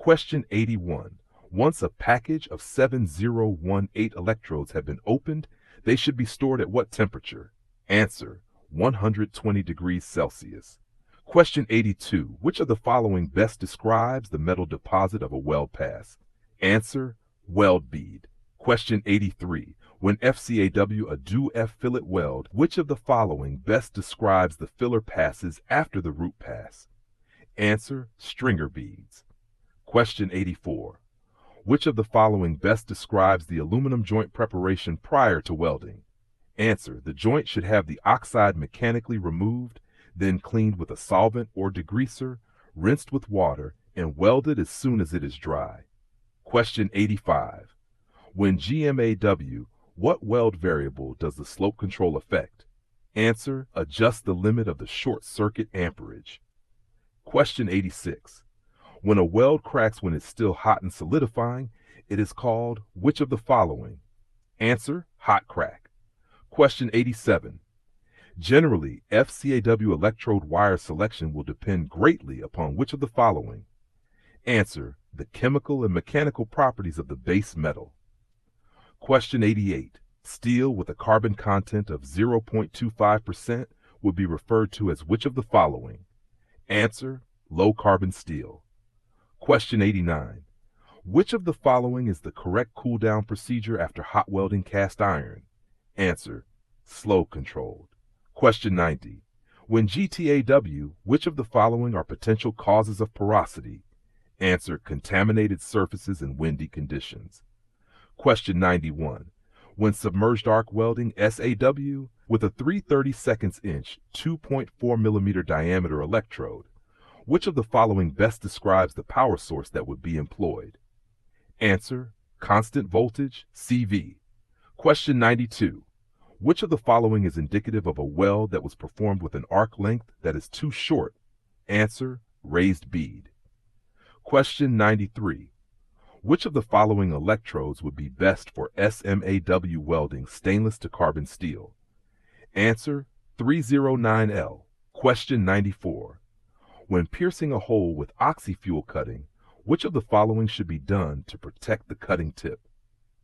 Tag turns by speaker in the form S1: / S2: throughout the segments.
S1: Question 81. Once a package of 7018 electrodes have been opened, they should be stored at what temperature? Answer: 120 degrees Celsius. Question 82. Which of the following best describes the metal deposit of a weld pass? Answer: weld bead. Question 83. When FCAW a do-F fillet weld, which of the following best describes the filler passes after the root pass? Answer: stringer beads. Question 84. Which of the following best describes the aluminum joint preparation prior to welding? Answer: the joint should have the oxide mechanically removed, then cleaned with a solvent or degreaser, rinsed with water, and welded as soon as it is dry. Question 85. When GMAW, what weld variable does the slope control affect? Answer: adjust the limit of the short circuit amperage. Question 86. When a weld cracks when it's still hot and solidifying, it is called which of the following? Answer: hot crack. Question 87. Generally, FCAW electrode wire selection will depend greatly upon which of the following? Answer: the chemical and mechanical properties of the base metal. Question 88. Steel with a carbon content of 0.25% would be referred to as which of the following? Answer: low carbon steel. Question 89. Which of the following is the correct cool down procedure after hot welding cast iron? Answer: slow controlled. Question 90. When GTAW, which of the following are potential causes of porosity? Answer: contaminated surfaces and windy conditions. Question 91. When submerged arc welding SAW with a 3/32 inch 2.4 millimeter diameter electrode, which of the following best describes the power source that would be employed? Answer: constant voltage, CV. Question 92. Which of the following is indicative of a weld that was performed with an arc length that is too short? Answer: raised bead. Question 93. Which of the following electrodes would be best for SMAW welding stainless to carbon steel? Answer: 309L. Question 94. When piercing a hole with oxyfuel cutting, which of the following should be done to protect the cutting tip?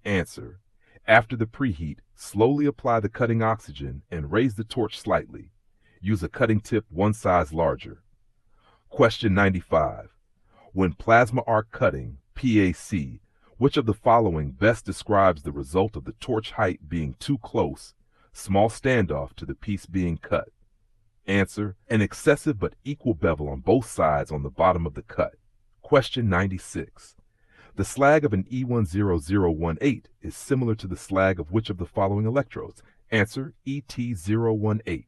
S1: Answer: after the preheat, slowly apply the cutting oxygen and raise the torch slightly. Use a cutting tip one size larger. Question 95. When plasma arc cutting, PAC, which of the following best describes the result of the torch height being too close, small standoff to the piece being cut? Answer: an excessive but equal bevel on both sides on the bottom of the cut. Question 96. The slag of an E10018 is similar to the slag of which of the following electrodes? Answer: ET018.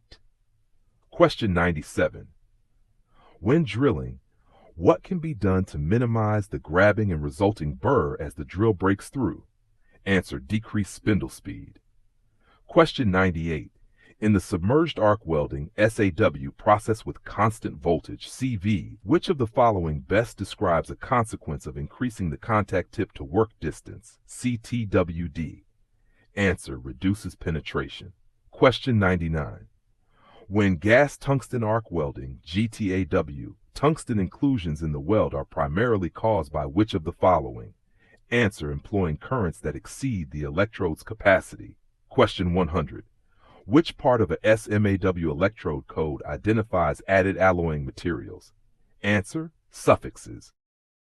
S1: Question 97. When drilling, what can be done to minimize the grabbing and resulting burr as the drill breaks through? Answer: decrease spindle speed. Question 98. In the submerged arc welding SAW process with constant voltage CV, which of the following best describes a consequence of increasing the contact tip to work distance? CTWD. Answer: reduces penetration. Question 99. When gas tungsten arc welding GTAW, tungsten inclusions in the weld are primarily caused by which of the following? Answer: employing currents that exceed the electrode's capacity. Question 100. Which part of a SMAW electrode code identifies added alloying materials? Answer: suffixes.